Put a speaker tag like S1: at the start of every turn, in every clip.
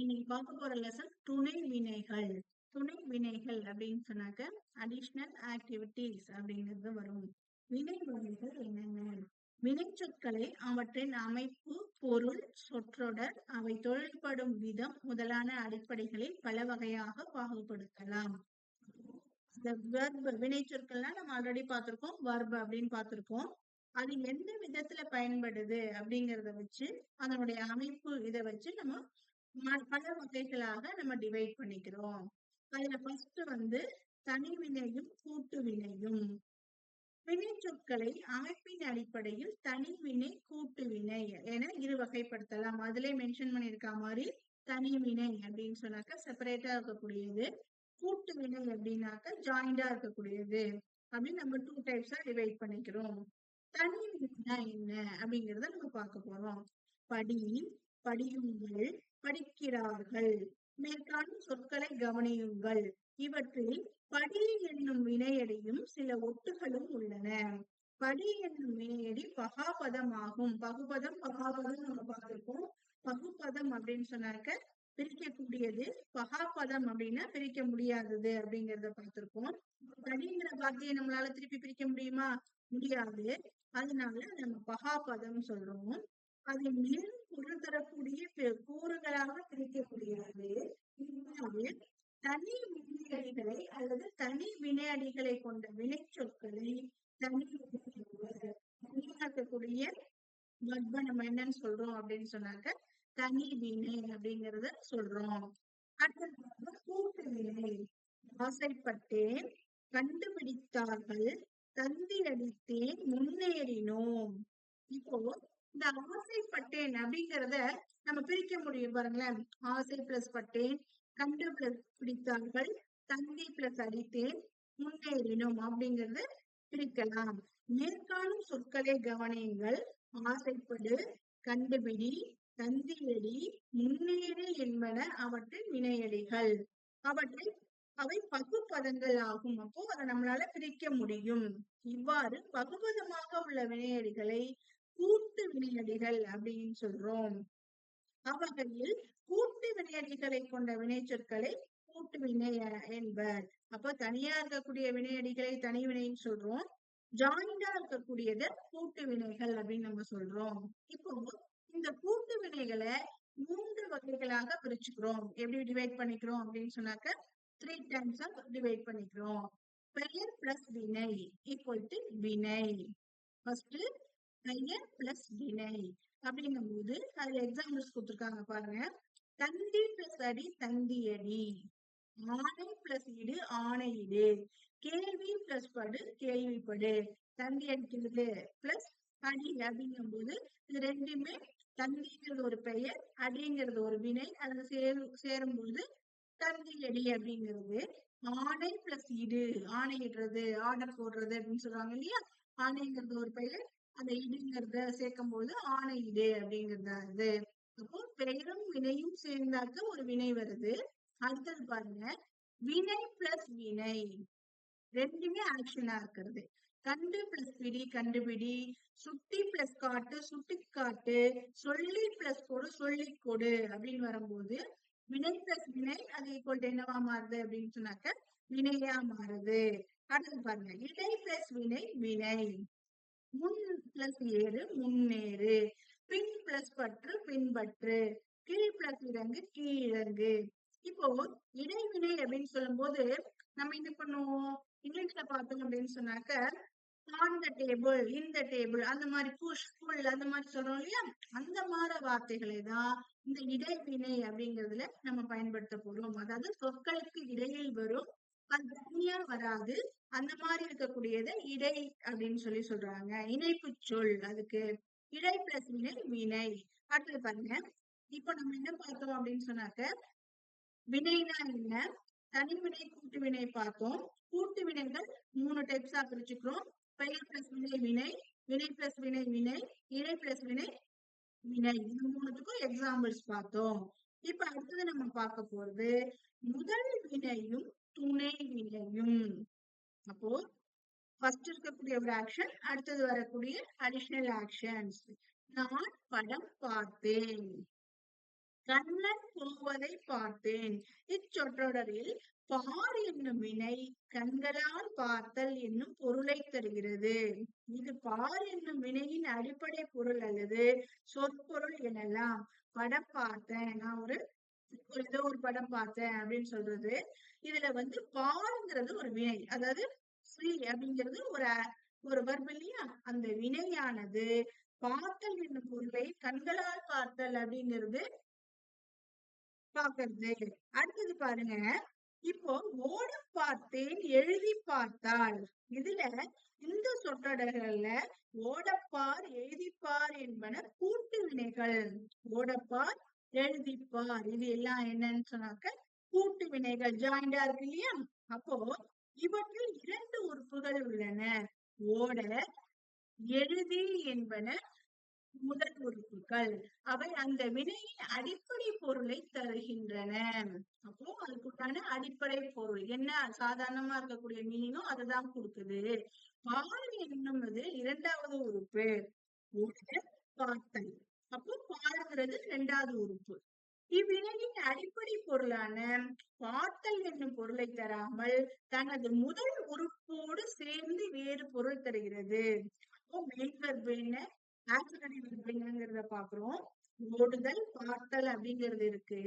S1: இன்னைக்கு பார்க்க போற லெசன் துணை வினைகள். துணை வினைகள் அப்படின்னு சொன்னாக்க அடிஷனல் ஆக்டிவிட்டிஸ் அப்படிங்கிறது வரும். வினை வகைகள் என்னென்ன? வினைச்சொற்களை அவற்றின் அமைப்பு, பொருள், சொற்றொடர், அவை தொழில்படும் விதம் முதலான அடிப்படைகளில் பல வகையாக பாகுபடுத்தலாம். இந்த வெர்ப் வினைச்சொற்கள்லாம் நம்ம ஆல்ரெடி பார்த்திருக்கோம். வெர்ப் அப்படின்னு பார்த்திருக்கோம். அது எந்த விதத்துல பயன்படுது அப்படிங்கறத வச்சு அதனுடைய அமைப்பு இதை வச்சு நம்ம பல வகைகளாக நம்ம டிவைட் பண்ணிக்கிறோம். அதுல ஃபர்ஸ்ட் தனி வினையும் கூட்டு வினையும். வினை சொற்களை அமைப்பின் அடிப்படையில் தனி வினை கூட்டு வினை என இரு வகைப்படுத்தலாம். அதுல மென்ஷன் பண்ணிருக்க மாதிரி தனி வினை அப்படின்னு சொன்னாக்க செப்பரேட்டா இருக்கக்கூடியது, கூட்டு வினை அப்படின்னாக்க ஜாயிண்டா இருக்கக்கூடியது அப்படின்னு நம்ம 2 டைப்ஸா டிவைட் பண்ணிக்கிறோம். தனி வினைனா என்ன அப்படிங்கறத நம்ம பார்க்க போறோம். படி, படியுங்கள், படிக்கிறார்கள், மேற்காணும் சொற்களை கவனியுங்கள். இவற்றில் படி என்னும் வினையடியும் சில ஒட்டுகளும் உள்ளன. படி என்னும் வினையடி பகாபதம் ஆகும். பகுபதம் பகாபதம் நம்ம பார்த்திருக்கோம். பகுபதம் அப்படின்னு சொன்னாக்க பிரிக்கக்கூடியது, பகாபதம் அப்படின்னா பிரிக்க முடியாதது அப்படிங்கறத பார்த்திருக்கோம். படிங்கிற வார்த்தையை நம்மளால திருப்பி பிரிக்க முடியுமா? முடியாது. அதனால நம்ம பகாபதம் சொல்றோம். அதை மேலும் பொருள் தரக்கூடிய கூறுகளாக பிரிக்கக்கூடியது. இவ்வாறு தனி வினையடிகளை அல்லது தனி வினையடிகளை கொண்ட வினை சொற்களை தனியாக்கக்கூடிய வர்ப நம்ம என்னன்னு சொல்றோம் அப்படின்னு சொன்னாக்க தனி வினை அப்படிங்கறத சொல்றோம். அடுத்தது கூட்டு வினை. ஆசைப்பட்டேன், கண்டுபிடித்தார்கள், தந்தி அடித்தேன், முன்னேறினோம். இப்போ இந்த ஆசைப்பட்டேன் அப்படிங்கறத நம்ம பிரிக்க முடியும் பாருங்களேன். ஆசை பிளஸ் பட்டேன், கண்டு பிளஸ் பிடித்தார்கள், தந்தி பிளஸ் அடித்தேன், முன்னேறினோம் அப்படிங்கறது பிரிக்கலாம். மேற்காணும் சொற்களை கவனியுங்கள். ஆசைப்படு, கண்டுபிடி, தந்தியடி, முன்னேறி என்பன அவற்றின் வினையடிகள். அவை பகுபதங்கள் ஆகும். அப்போ அதை நம்மளால பிரிக்க முடியும். இவ்வாறு பகுபதமாக உள்ள வினையடிகளை கூட்டு வினையடிகள் அப்படின்னு சொல்றோம். அவ்வகையில் கூட்டு வினையடிகளை கொண்ட வினை சொற்களை கூட்டு வினை என்பர். அப்ப தனியா இருக்கக்கூடிய வினையடிகளை தனி வினைன்னு சொல்றோம். ஜாயிண்டா இருக்கக்கூடியது கூட்டு வினைகள் அப்படின்னு நம்ம சொல்றோம். இப்போ இந்த கூட்டு வினைகளை 3 வகைகளாக பிரிச்சுக்கிறோம். எப்படி டிவைட் பண்ணிக்கிறோம் அப்படின்னு சொன்னாக்க 3 டைம்ஸா டிவைட் பண்ணிக்கிறோம். பெயர் பிளஸ் வினை ஈக்குவல் டு வினை. ஃபர்ஸ்ட் பெயர் பிளஸ் வினை அப்படிங்கும் போது அதுல எக்ஸாம்பிள்ஸ் கொடுத்திருக்காங்க பாருங்க. தந்தி பிளஸ் அடி தந்தியடி, ஆணை பிளஸ் இடு ஆணையிடு, கேள்வி பிளஸ் படு கேள்விப்படு. தந்தி அடிக்கிறது பிளஸ் அடி அப்படிங்கும் போது இது ரெண்டுமே தந்திங்கிறது ஒரு பெயர், அடிங்கிறது ஒரு வினை. அதுல சேரும் போது தந்தியடி அப்படிங்கிறது. ஆணை பிளஸ் இடு, ஆணையிடுறது, ஆர்டர் போடுறது அப்படின்னு சொல்லுவாங்க இல்லையா. ஆணைங்கிறது ஒரு பெயர், அந்த இடுங்கிறத சேர்க்கும் போது ஆணையிடு அப்படிங்கிறது. அப்போ பெயரும் வினையும் சேர்ந்தாக்க ஒரு வினை வருது. அடுத்தது பாருங்க, வினை பிளஸ் வினை ரெண்டுமே ஆக்ஷனா இருக்கிறது. கண்டு பிளஸ் பிடி கண்டுபிடி, சுட்டி பிளஸ் காட்டு சுட்டி காட்டு, சொல்லி பிளஸ் கொடு சொல்லி கொடு அப்படின்னு வரும்போது வினை பிளஸ் வினை அது ஈக்குவல் டு என்னவா மாறுது அப்படின்னு சொன்னாக்க வினையா மாறுது. அடுத்தது பாருங்க, இடை பிளஸ் வினை வினை, முன் பிளஸ் ஏறு முன்னேறு, பின் பிளஸ் பற்று பின்பற்று, கீழ் பிளஸ் இறங்கு கீழிறங்கு. இப்போ இடைவினை அப்படின்னு சொல்லும் போது நம்ம என்ன பண்ணுவோம், இங்கிலீஷ்ல பார்த்தோம் அப்படின்னு சொன்னாக்க on the table, in the table, அந்த மாதிரி புஷ் புல் அந்த மாதிரி சொல்றோம் இல்லையா. அந்த மாதிரி வார்த்தைகளை தான் இந்த இடைவினை அப்படிங்கிறதுல நம்ம பயன்படுத்த போறோம். அதாவது சொற்களுக்கு இடையில் வரும், அது தனியா வராது. அந்த மாதிரி இருக்கக்கூடியதை இடை அப்படின்னு சொல்றாங்க. இணைப்பு சொல். அதுக்கு இடை பிளஸ் வினை வினை. அடுத்தது பாருங்க, இப்ப நம்ம என்ன பார்த்தோம் அப்படின்னு சொன்னாக்க வினைனா என்ன, தனிவினை கூட்டு வினை பார்த்தோம். கூட்டு வினைகள் 3 டைப்ஸா பிரிச்சுக்கிறோம். பெயர் பிளஸ் வினை வினை, வினை பிளஸ் வினை வினை, இடை பிளஸ் வினை வினை. இந்த 3த்துக்கும் எக்ஸாம்பிள்ஸ் பார்த்தோம். இப்ப அடுத்தது நம்ம பார்க்க போறது முதல் வினையும் துணை வினையும். அப்போ ஃபர்ஸ்ட் இருக்கக்கூடிய ஒரு ஆக்ஷன், அடுத்தது வரக்கூடிய அடிஷனல் ஆக்ஷன்ஸ். நான் படம் பார்த்தேன். கண்ணன் போவதை பார்த்தேன். இச்சொற்றொடரில் பார் என்னும் வினை கண்களால் பார்த்தல் என்னும் பொருளை தருகிறது. இது பார் என்னும் வினையின் அடிப்படை பொருள் அல்லது சொற்பொருள் எனலாம். படம் பார்த்தேன், நான் ஏதோ ஒரு படம் பார்த்தேன் அப்படின்னு சொல்றது. இதுல பார்ங்கிறது ஒரு வினை, அதாவது ஸ்ரீ அப்படிங்கிறது ஒரு verb இல்லையா? அந்த வினையானது பார்த்தல் என்னும் பொருளை கண்களால் பார்த்தல் அப்படிங்கிறது பாக்குறது. அடுத்தது பாருங்க, இப்போ ஓட பார்த்தேன், எழுதி பார்த்தால். இதுல இந்த சொற்றொடர்கள்ல ஓடப்பார், எழுதிப்பார் என்பன கூட்டு வினைகள். ஓடப்பார், எழுதிப்பார் இது எல்லாம் என்னன்னு சொன்னாக்க கூட்டு வினைகள், ஜாயிண்டா இருக்கு இல்லையா? அப்போ இவற்றில் 2 உறுப்புகள் உள்ளன. ஓட, எழுதி என்பன முதல் உறுப்புகள். அவை அந்த வினையின் அடிப்படை பொருளை தருகின்றன. அப்போ அதுக்குண்டான அடிப்படை பொருள் என்ன சாதாரணமா இருக்கக்கூடிய மீனிங்கோ அதுதான் கொடுக்குது. பால் என்னும் இரண்டாவது உறுப்பு. பார்த்தல். அப்போ பால்ங்கிறது 2வது உறுப்பு. இவ்வினையின் அடிப்படை பொருளான பார்த்தல் என்னும் பொருளை தராமல் தனது முதல் உறுப்போடு சேர்ந்து வேறு பொருள் தருகிறது. அப்போ மெயின் வெர்ப் என்ன, ஆக்சிலரி வெர்ப் என்னங்கிறத பாக்குறோம். ஓடுதல், பார்த்தல் அப்படிங்கிறது இருக்கு.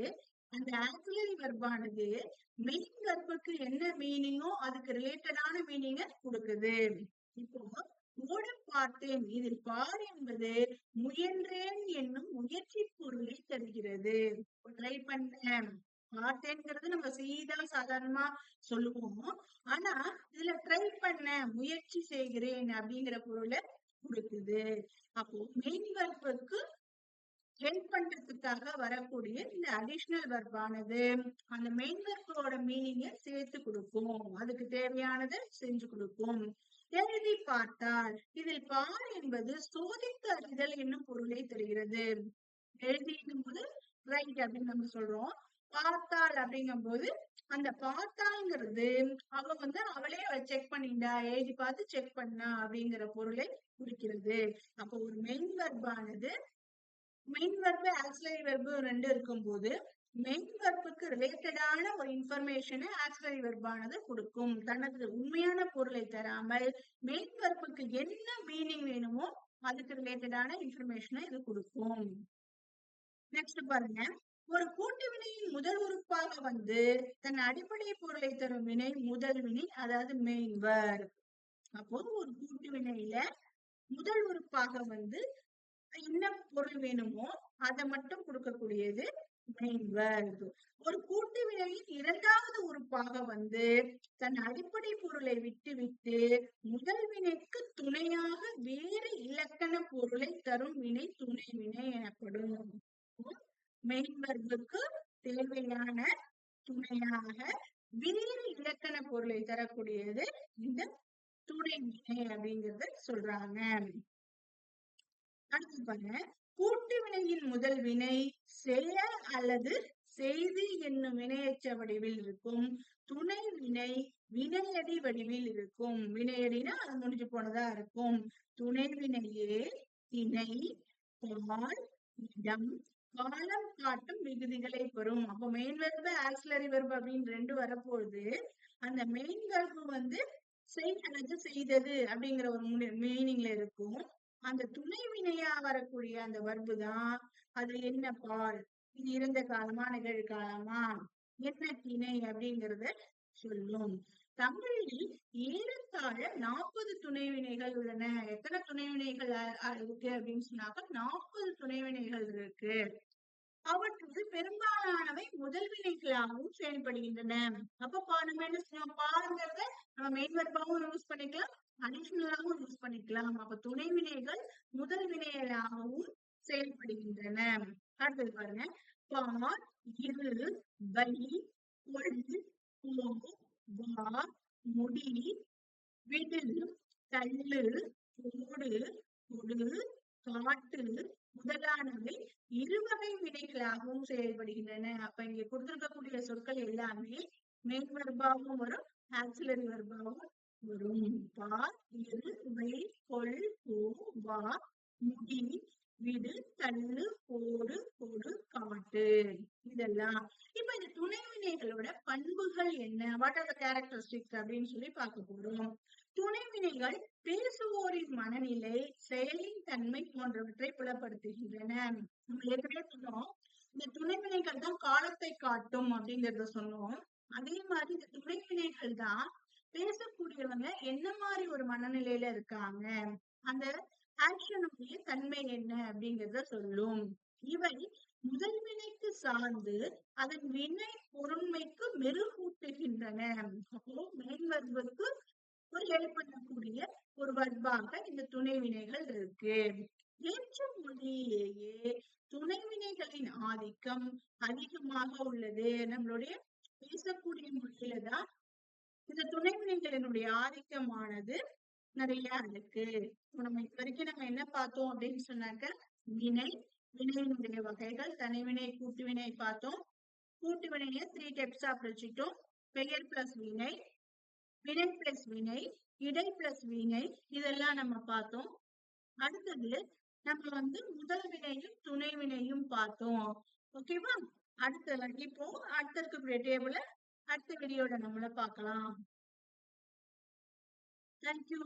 S1: அந்த ஆக்சிலரி வெர்பானது மெயின் வெர்புக்கு என்ன மீனிங்கோ அதுக்கு ரிலேட்டடான மீனிங்க கொடுக்குது. இப்போ ஓட பார்த்தேன், இதில் பார் என்பது முயன்றேன் என்னும் முயற்சி பொருளை தருகிறது. ட்ரை பண்ணேன், பார்த்தேங்கிறது நம்ம சீதா சாதாரணமா சொல்லுவோம். ஆனா இதுல ட்ரை பண்ண, முயற்சி செய்கிறேன் அப்படிங்கிற பொருளை கொடுக்குது. அப்போ மெயின் வெர்புக்கு ஹெல்ப் பண்றதுக்காக வரக்கூடிய இந்த அடிஷனல் வெர்பானது அந்த மெயின் வெர்போட மீனிங்க சேர்த்து கொடுக்கும், அதுக்கு தேவையானதை செஞ்சு கொடுக்கும். எழுதி பார்த்தால், இதில் பார் என்பது சோதித்து அறிதல் என்னும் பொருளை தருகிறது. எழுதிக்கும் போது ரைட் அப்படின்னு நம்ம சொல்றோம். பார்த்தால் அப்படிங்கும் போது அந்த பார்த்தாங்கிறது அவ அவளே செக் பண்ணிண்டா, எழுதி பார்த்து செக் பண்ணா அப்படிங்கிற பொருளை குறிக்கிறது. அப்போ ஒரு மெயின் வெர்பானது மெயின் வெர்பு ஆக்சிலரி வெர்பு 2 இருக்கும்போது மெயின் வெர்புக்கு ரிலேட்டடான ஒரு இன்ஃபர்மேஷனை ஆக்சிலரி வெர்பானது கொடுக்கும். தனது உண்மையான பொருளை தராமல் மெயின் வெர்புக்கு என்ன மீனிங் வேணுமோ அதுக்கு ரிலேட்டடான இன்ஃபர்மேஷனை இது கொடுக்கும். நெக்ஸ்ட் பாருங்க, ஒரு கூட்டு வினையின் முதல் உறுப்பாக தன் அடிப்படை பொருளை தரும் வினை முதல் வினை, அதாவது மெயின் வெர்ப். அப்போ ஒரு கூட்டு வினையில முதல் உறுப்பாக என்ன பொருள் வேணுமோ அதை மட்டும் கொடுக்கக்கூடியது மெயின் வெர்ப். ஒரு கூட்டு வினையின் 2வது உறுப்பாக தன் அடிப்படை பொருளை விட்டு முதல் வினைக்கு துணையாக வேறு இலக்கண பொருளை தரும் வினை துணை வினை எனப்படும். மெயின் வெர்புக்கு தேவையான துணையாக வேறு இலக்கண பொருளை தரக்கூடியது இந்த துணை வினை அப்படிங்கறத சொல்றாங்க. அடுத்து பாருங்க, கூட்டு வினையின் முதல் வினை செயல் அல்லது செய்தி என்னும் வினையெச்ச வடிவில் இருக்கும். துணை வினை வினையடி வடிவில் இருக்கும். வினையடினா அது முடிஞ்சு போனதா இருக்கும். துணை வினையே திணை, பால், இடம், காலம் காட்டும் விகுதிகளை பெறும். அப்போ மெயின் வெர்பு ஆக்சிலரி வெர்பு அப்படின்னு 2 வரப்போகுது. அந்த மெயின் வெர்பு செய் அல்லது செய்தது அப்படிங்கிற ஒரு மீனிங்ல இருக்கும். அந்த துணை வினையா வரக்கூடிய அந்த வர்பு தான் அது என்ன பால், இது இறந்த காலமா நிகழ்காலமா, என்ன திணை அப்படிங்கறத சொல்லும். தமிழில் ஏறத்தாழ 40 துணை வினைகள் உள்ளன. எத்தனை துணை வினைகள் இருக்கு அப்படின்னு சொன்னாக்க 40 துணை வினைகள் இருக்கு. அவற்றுள் பெரும்பாலானவை முதல் வினைகளாகவும் செயல்படுகின்றன. அப்ப நம்ம என்ன செய்யணும், பாருங்கிறத நம்ம மெயின் வெர்பாவும் யூஸ் பண்ணிக்கலாம், அடிஷனலாகவும் யூஸ் பண்ணிக்கலாம். அப்ப துணை வினைகள் முதல் வினைகளாகவும் செயல்படுகின்றன. அடுத்தது பாருங்க, பார், இரு, வலி, கொள், போ, வா, முடி, விடு, தள்ளு, போடு, கொடு, காட்டு முதலானவை இருவகை வினைகளாகவும் செயல்படுகின்றன. அப்ப இங்க கொடுத்திருக்கக்கூடிய சொற்கள் எல்லாமே மெயின் வெர்பாவும் வரும், ஆக்சிலரி வெர்பாவும் வரும். பார், இரு, வை, கொள், போ, வா, முடி, விடு, தள்ளு, போடு, கொடு, காட்டு. என்ன, வாட் ஆர் த கேரக்டரிஸ்டிக்ஸ் அப்படின்னு சொல்லி பார்க்க போறோம். துணைவினைகள் பேசுவோரின் மனநிலை, செயலின் தன்மை போன்றவற்றை புலப்படுத்துகின்றன. நம்ம ஏற்கனவே சொன்னோம், இந்த துணைவினைகள் தான் காலத்தை காட்டும் அப்படிங்கறத சொன்னோம். அதே மாதிரி இந்த துணைவினைகள் தான் பேசக்கூடியவங்க என்ன மாதிரி ஒரு மனநிலையில இருக்காங்க, அந்த ஆக்ஷனுடைய தன்மை என்ன அப்படிங்கறத சொல்லும். இவை முதல் வினைக்கு சார்ந்து அதன் வினை பொருண்மைக்கு மெருகூட்டுகின்றன. அப்போ மெயின் வர்புக்கு ஒரு ஹெல்ப் பண்ணக்கூடிய ஒரு வர்பாக இந்த துணை வினைகள் இருக்கு. ஏற்ற மொழியிலேயே துணை வினைகளின் ஆதிக்கம் அதிகமாக உள்ளது. நம்மளுடைய பேசக்கூடிய மொழியில தான் இந்த துணை வினைகளினுடைய ஆதிக்கமானது நிறைய இருக்கு. நம்ம இது வரைக்கும் நம்ம என்ன பார்த்தோம் அப்படின்னு சொன்னாக்க, வினை, வினையினுடைய வகைகள், தனிவினை, கூட்டுவினை பார்த்தோம். கூட்டுவினைய 3 டைப்ஸா பிரிச்சுட்டோம். பெயர் பிளஸ் வினை, வினை பிளஸ் வினை, இடை பிளஸ் வினை, இதெல்லாம் நம்ம பார்த்தோம். அடுத்தது நம்ம முதல் வினையும் துணை வினையும் பார்த்தோம். ஓகேவா? இப்போ அடுத்த இருக்கக்கூடிய டேபிள அடுத்த வீடியோல நம்மள பார்க்கலாம். தேங்க்யூ.